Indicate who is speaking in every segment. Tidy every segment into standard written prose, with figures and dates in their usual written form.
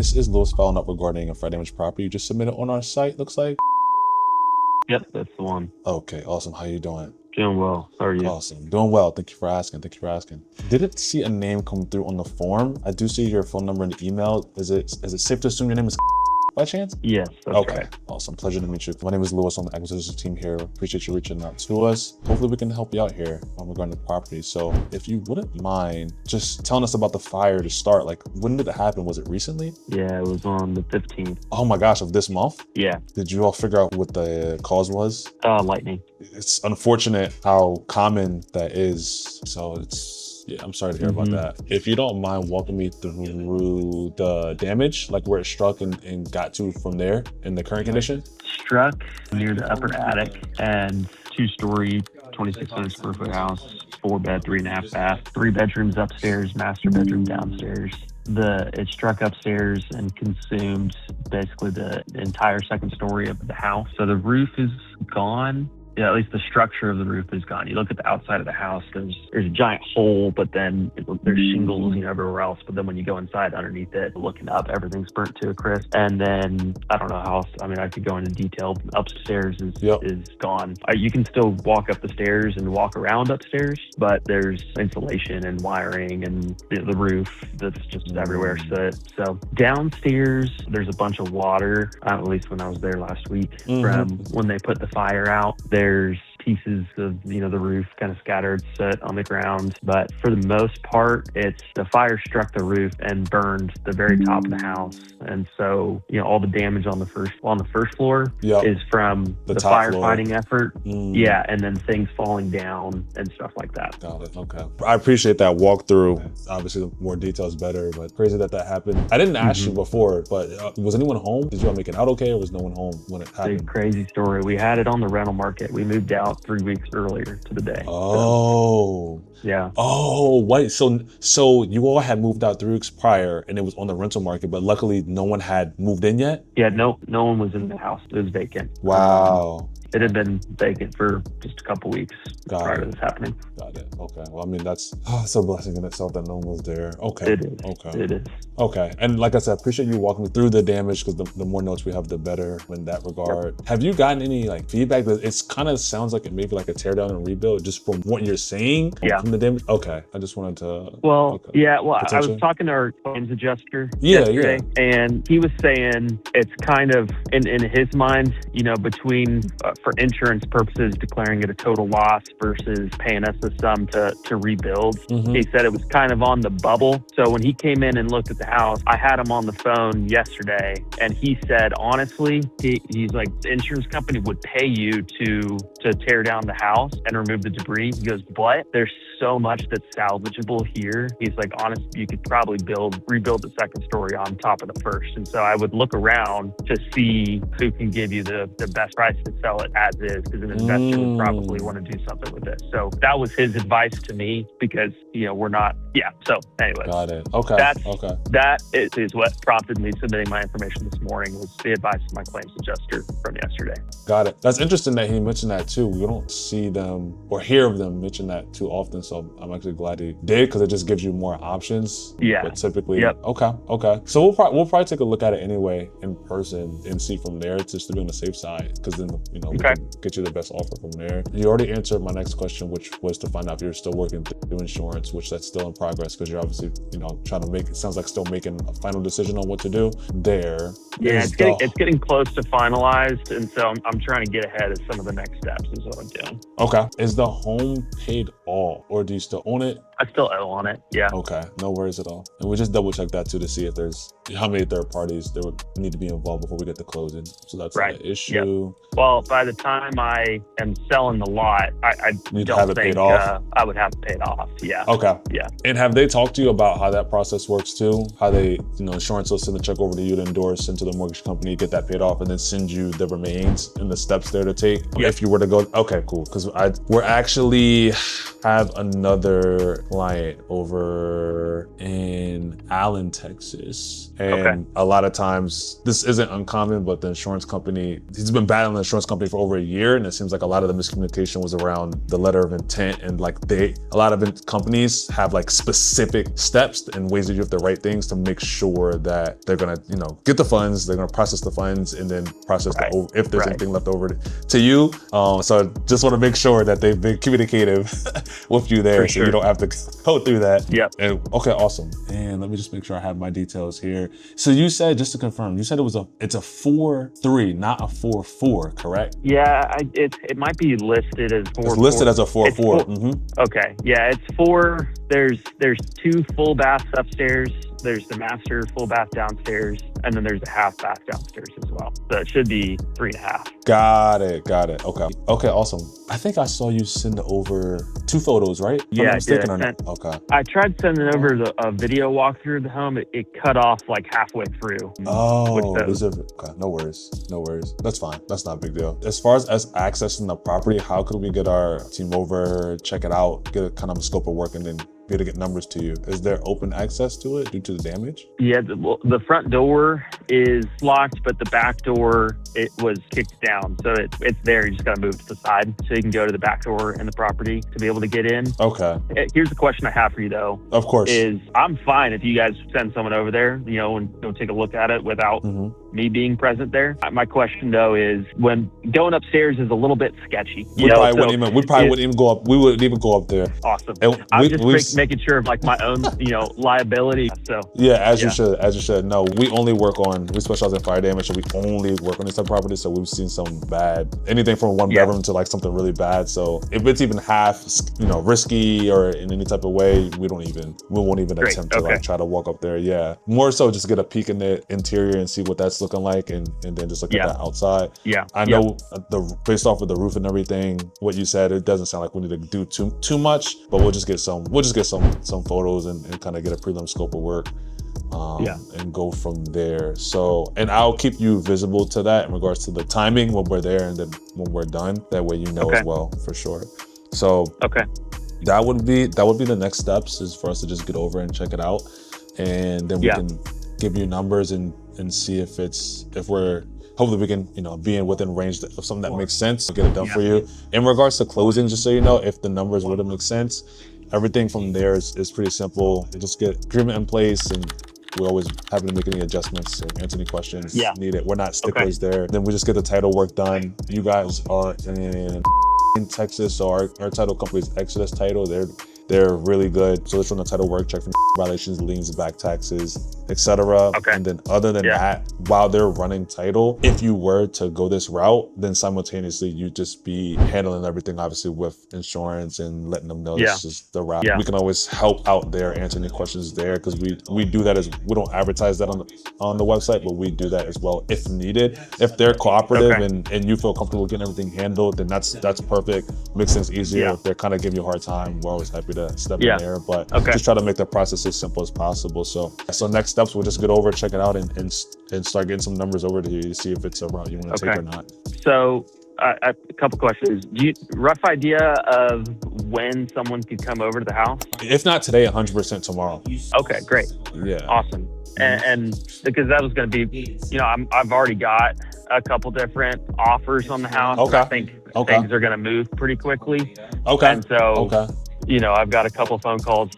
Speaker 1: This is Lewis following up regarding a fire damage property you just submitted on our site, looks like.
Speaker 2: Yep, that's the one.
Speaker 1: Okay, awesome. How you doing?
Speaker 2: Doing well. How are you?
Speaker 1: Awesome. Doing well. Thank you for asking. Didn't see a name come through on the form. I do see your phone number in the email. Is it safe to assume your name is by chance?
Speaker 2: Yes, that's
Speaker 1: okay,
Speaker 2: right.
Speaker 1: Awesome. Pleasure to meet you. My name is Lewis on the acquisition team here. Appreciate you reaching out to us. Hopefully we can help you out here regarding the property. So if you wouldn't mind just telling us about the fire to start, like when did it happen? Was it recently?
Speaker 2: Yeah, it was on the 15th.
Speaker 1: Oh my gosh, of this month?
Speaker 2: Yeah.
Speaker 1: Did you all figure out what the cause was?
Speaker 2: Lightning.
Speaker 1: It's unfortunate how common that is. So yeah, I'm sorry to hear about that. If you don't mind walking me through the damage, like where it struck and got to from there in the current condition.
Speaker 2: Struck near the upper attic and 2-story, 2,600 square foot house, 4-bed, 3.5 bath, 3 bedrooms upstairs, master bedroom downstairs. It struck upstairs and consumed basically the entire second story of the house. So the roof is gone. Yeah, at least the structure of the roof is gone. You look at the outside of the house, there's a giant hole, but then there's shingles, everywhere else. But then when you go inside underneath it, looking up, everything's burnt to a crisp. And then I don't know how else. I mean, I could go into detail. Upstairs is gone. You can still walk up the stairs and walk around upstairs, but there's insulation and wiring and the roof that's just everywhere. So downstairs, there's a bunch of water, at least when I was there last week, from when they put the fire out. There's pieces of the roof kind of scattered soot on the ground, but for the most part it's the fire struck the roof and burned the very top of the house. And so all the damage on the first floor is from the firefighting effort. Yeah, and then things falling down and stuff like that.
Speaker 1: Got it. Okay, I appreciate that walkthrough. Obviously the more details better, but crazy that happened. I didn't ask you before, but was anyone home? Did you all make it out okay, or was no one home when it happened?
Speaker 2: It's a crazy story. We had it on the rental market. We moved out 3 weeks earlier to the day.
Speaker 1: Oh.
Speaker 2: Yeah.
Speaker 1: Oh, wait. So you all had moved out 3 weeks prior and it was on the rental market, but luckily no one had moved in yet?
Speaker 2: Yeah, no one was in the house. It was vacant.
Speaker 1: Wow.
Speaker 2: It had been vacant for just a couple weeks prior to this happening.
Speaker 1: Got it. Okay. Well, I mean, that's a blessing in itself that no one was there. Okay.
Speaker 2: It is.
Speaker 1: Okay.
Speaker 2: It is.
Speaker 1: Okay. And like I said, I appreciate you walking me through the damage, because the more notes we have, the better in that regard. Yep. Have you gotten any feedback? It kind of sounds like it may be like a tear down and rebuild just from what you're saying from the damage. Okay. I just wanted to.
Speaker 2: Well, I was talking to our claims adjuster yesterday, and he was saying it's kind of in his mind, between for insurance purposes declaring it a total loss versus paying us a sum to rebuild. He said it was kind of on the bubble. So when he came in and looked at the house, I had him on the phone yesterday, and he said honestly, he's like, the insurance company would pay you to tear down the house and remove the debris. He goes, but there's so much that's salvageable here. He's like, honestly, you could probably rebuild the second story on top of the first. And so I would look around to see who can give you the best price to sell it as is, because an investor would probably want to do something with it. So that was his advice to me, because we're not. So anyway,
Speaker 1: got it. Okay.
Speaker 2: That is what prompted me submitting my information this morning, was the advice of my claims adjuster from yesterday.
Speaker 1: Got it. That's interesting that he mentioned that too. We don't see them or hear of them mention that too often. So I'm actually glad he did, because it just gives you more options. Yeah. But typically, okay. So we'll probably take a look at it anyway in person and see from there, just to be on the safe side, because then we can get you the best offer from there. You already answered my next question, which was to find out if you're still working through insurance, which that's still in progress, because you're obviously trying to it sounds like still making a final decision on what to do there.
Speaker 2: Yeah, it's getting close to finalized, and so I'm trying to get ahead of some of the next steps is what I'm doing.
Speaker 1: Okay. Is the home paid off, or do you still own it?
Speaker 2: I still owe on it, yeah.
Speaker 1: Okay, no worries at all. And we just double check that too, to see if there's how many third parties there would need to be involved before we get to closing. So that's not an issue.
Speaker 2: Yep. Well, by the time I am selling the lot, I
Speaker 1: need to
Speaker 2: don't
Speaker 1: have it
Speaker 2: think
Speaker 1: paid off.
Speaker 2: I would have it paid off. Yeah.
Speaker 1: Okay.
Speaker 2: Yeah.
Speaker 1: And have they talked to you about how that process works too? How they, insurance will send a check over to you to endorse, send to the mortgage company, get that paid off, and then send you the remains and the steps there to take if you were to go. Okay, cool. Because we're actually have another client over in Allen, Texas. And a lot of times, this isn't uncommon, but the insurance company, he's been battling the insurance company for over a year, and it seems like a lot of the miscommunication was around the letter of intent, and like a lot of companies have like specific steps and ways that you have to write things to make sure that they're gonna, get the funds, they're gonna process the funds, and then process if there's anything left over to you. So just want to make sure that they've been communicative with you there, so you don't have to go through that.
Speaker 2: Yep.
Speaker 1: And okay, awesome. And let me just make sure I have my details here. So you said, just to confirm, you said it's a 4-3, not a 4-4, correct?
Speaker 2: Yeah, it might be listed as 4.
Speaker 1: It's listed as a 4-4.
Speaker 2: Okay, yeah, it's 4. There's 2 full baths upstairs. There's the master full bath downstairs, and then there's a half bath downstairs as well. So it should be 3.5.
Speaker 1: Got it. Okay, awesome. I think I saw you send over 2 photos, right?
Speaker 2: Yeah, I did.
Speaker 1: Okay.
Speaker 2: I tried sending over a video walkthrough of the home. It cut off like halfway through.
Speaker 1: Oh, okay. No worries. That's fine. That's not a big deal. As far as us accessing the property, how could we get our team over, check it out, get a kind of a scope of work, and then be able to get numbers to you? Is there open access to it due to the damage?
Speaker 2: Yeah, the front door is locked, but the back door, it was kicked down. So it's there. You just got to move to the side so you can go to the back door in the property to be able to get in.
Speaker 1: Okay.
Speaker 2: Here's the question I have for you, though.
Speaker 1: Of course.
Speaker 2: Is I'm fine if you guys send someone over there, and go take a look at it without me being present there. My question, though, is when going upstairs is a little bit sketchy.
Speaker 1: We probably wouldn't even go up. We wouldn't even go up there.
Speaker 2: Awesome. I'm just making sure of like my own, liability. So
Speaker 1: yeah, as you should. No, we specialize in fire damage, so we only work on this type of property. So we've seen some bad, anything from 1 bedroom to like something really bad. So if it's even half, risky or in any type of way, we won't even attempt to like try to walk up there. Yeah, more so just get a peek in the interior and see what that's looking like, and then just look at that outside.
Speaker 2: Yeah,
Speaker 1: I know based off of the roof and everything, what you said, it doesn't sound like we need to do too much, but we'll just get some photos and kind of get a prelim scope of work. And go from there. So, and I'll keep you visible to that in regards to the timing when we're there and then when we're done. That way as well, for sure. So that would be the next steps, is for us to just get over and check it out, and then we can give you numbers and see if we're hopefully we can be within range of something that makes sense to get it done for you. In regards to closing, just so you know, if the numbers wouldn't make sense, everything from there is pretty simple. You just get agreement in place, and we're always happy to make any adjustments or answer any questions needed. We're not sticklers there. Then we just get the title work done. You guys are in Texas, so our title company is Exodus Title. They're really good. So let's run the title work, check for violations, liens, back taxes, etc. And then other than that, while they're running title, if you were to go this route, then simultaneously you just be handling everything, obviously, with insurance and letting them know this is the route. We can always help out there, answer any questions there, because we do that we don't advertise that on the website, but we do that as well if needed. If they're cooperative and you feel comfortable getting everything handled, then that's perfect. Makes things easier. If they're kind of giving you a hard time, we're always happy to step in there, but just try to make the process as simple as possible. So next steps, we'll just get over, check it out, and start getting some numbers over to you to see if it's a route you want to take or not.
Speaker 2: So a couple questions. Do you rough idea of when someone could come over to the house?
Speaker 1: If not today, 100% tomorrow.
Speaker 2: Okay, great.
Speaker 1: Yeah.
Speaker 2: Awesome. And because that was going to be, I've already got a couple different offers on the house.
Speaker 1: Okay.
Speaker 2: I think things are going to move pretty quickly.
Speaker 1: Okay.
Speaker 2: And so, I've got a couple phone calls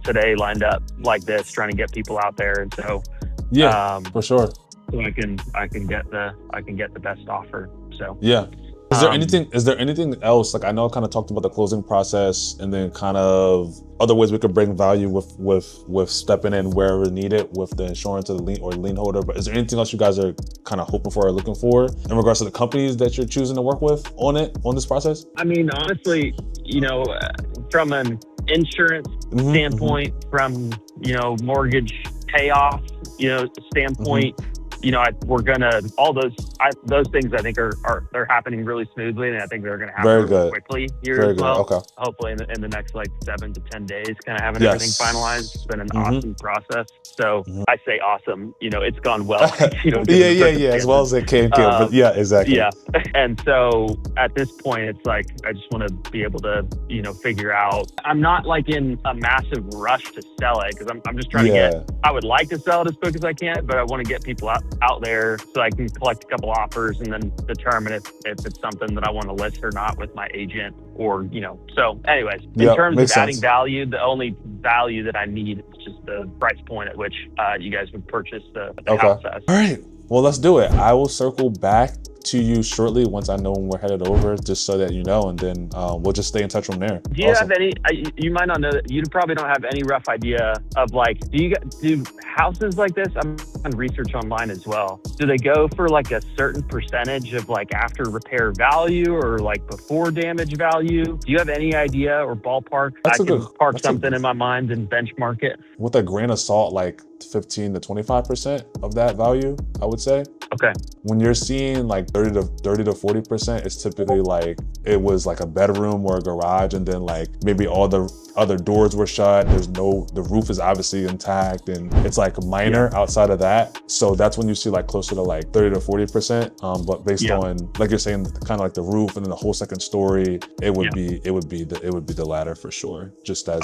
Speaker 2: today lined up like this, trying to get people out there. And so,
Speaker 1: for sure.
Speaker 2: So I can get the best offer. So
Speaker 1: Is there anything else? Like, I know I kind of talked about the closing process and then kind of other ways we could bring value with stepping in wherever needed with the insurance or the lien holder. But is there anything else you guys are kind of hoping for or looking for in regards to the companies that you're choosing to work with on this process?
Speaker 2: I mean, honestly, from an insurance standpoint, from mortgage payoff, standpoint, we're gonna all those those things I think they're happening really smoothly, and I think they're going to happen
Speaker 1: Very
Speaker 2: really
Speaker 1: good.
Speaker 2: quickly here
Speaker 1: Very
Speaker 2: as well.
Speaker 1: good. Okay.
Speaker 2: Hopefully in the next like 7 to 10 days, kind of having everything finalized. It's been an awesome process. So I say awesome, you know, it's gone well. You know,
Speaker 1: yeah. As well as it can, but yeah, exactly.
Speaker 2: Yeah. And so at this point, it's like, I just want to be able to, you know, figure out, I'm not like in a massive rush to sell it, because I'm just trying to get, I would like to sell it as quick as I can, but I want to get people out there so I can collect a couple offers and then determine if it's something that I want to list or not with my agent, or, you know. So anyways, in terms of adding value, the only value that I need is just the price point at which you guys would purchase the house as.
Speaker 1: All right. Well, let's do it. I will circle back to you shortly once I know when we're headed over, just so that you know, and then we'll just stay in touch from there.
Speaker 2: Do you have any, you might not know that, you probably don't have any rough idea of like, do houses like this, I'm on research online as well, do they go for like a certain percentage of like after repair value or like before damage value? Do you have any idea or ballpark? I can park something in my mind and benchmark it.
Speaker 1: With a grain of salt, like 15 to 25% of that value, I would say.
Speaker 2: Okay.
Speaker 1: When you're seeing like 30 to 40%, it's typically like it was like a bedroom or a garage, and then like maybe all the other doors were shut. The roof is obviously intact, and it's like minor outside of that. So that's when you see like closer to like 30 to 40%. But based on, like you're saying, kind of like the roof and then the whole second story, it would be the latter for sure. Just as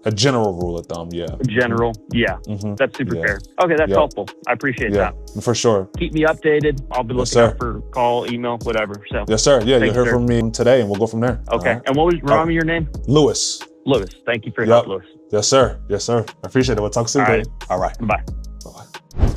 Speaker 1: a general rule of thumb. Yeah.
Speaker 2: General. Yeah. That's super fair. Okay. That's helpful. I appreciate that.
Speaker 1: For sure.
Speaker 2: Keep me updated. I'll be looking out for call, email, whatever. So
Speaker 1: yes, sir. Yeah. You'll hear from me today, and we'll go from there.
Speaker 2: Okay. And what was, remind me your name?
Speaker 1: Lewis.
Speaker 2: Lewis. Thank you for your help, Lewis.
Speaker 1: Yes, sir. Yes, sir. I appreciate it. We'll talk soon.
Speaker 2: All right.
Speaker 1: All right.
Speaker 2: Bye.
Speaker 1: Bye-bye.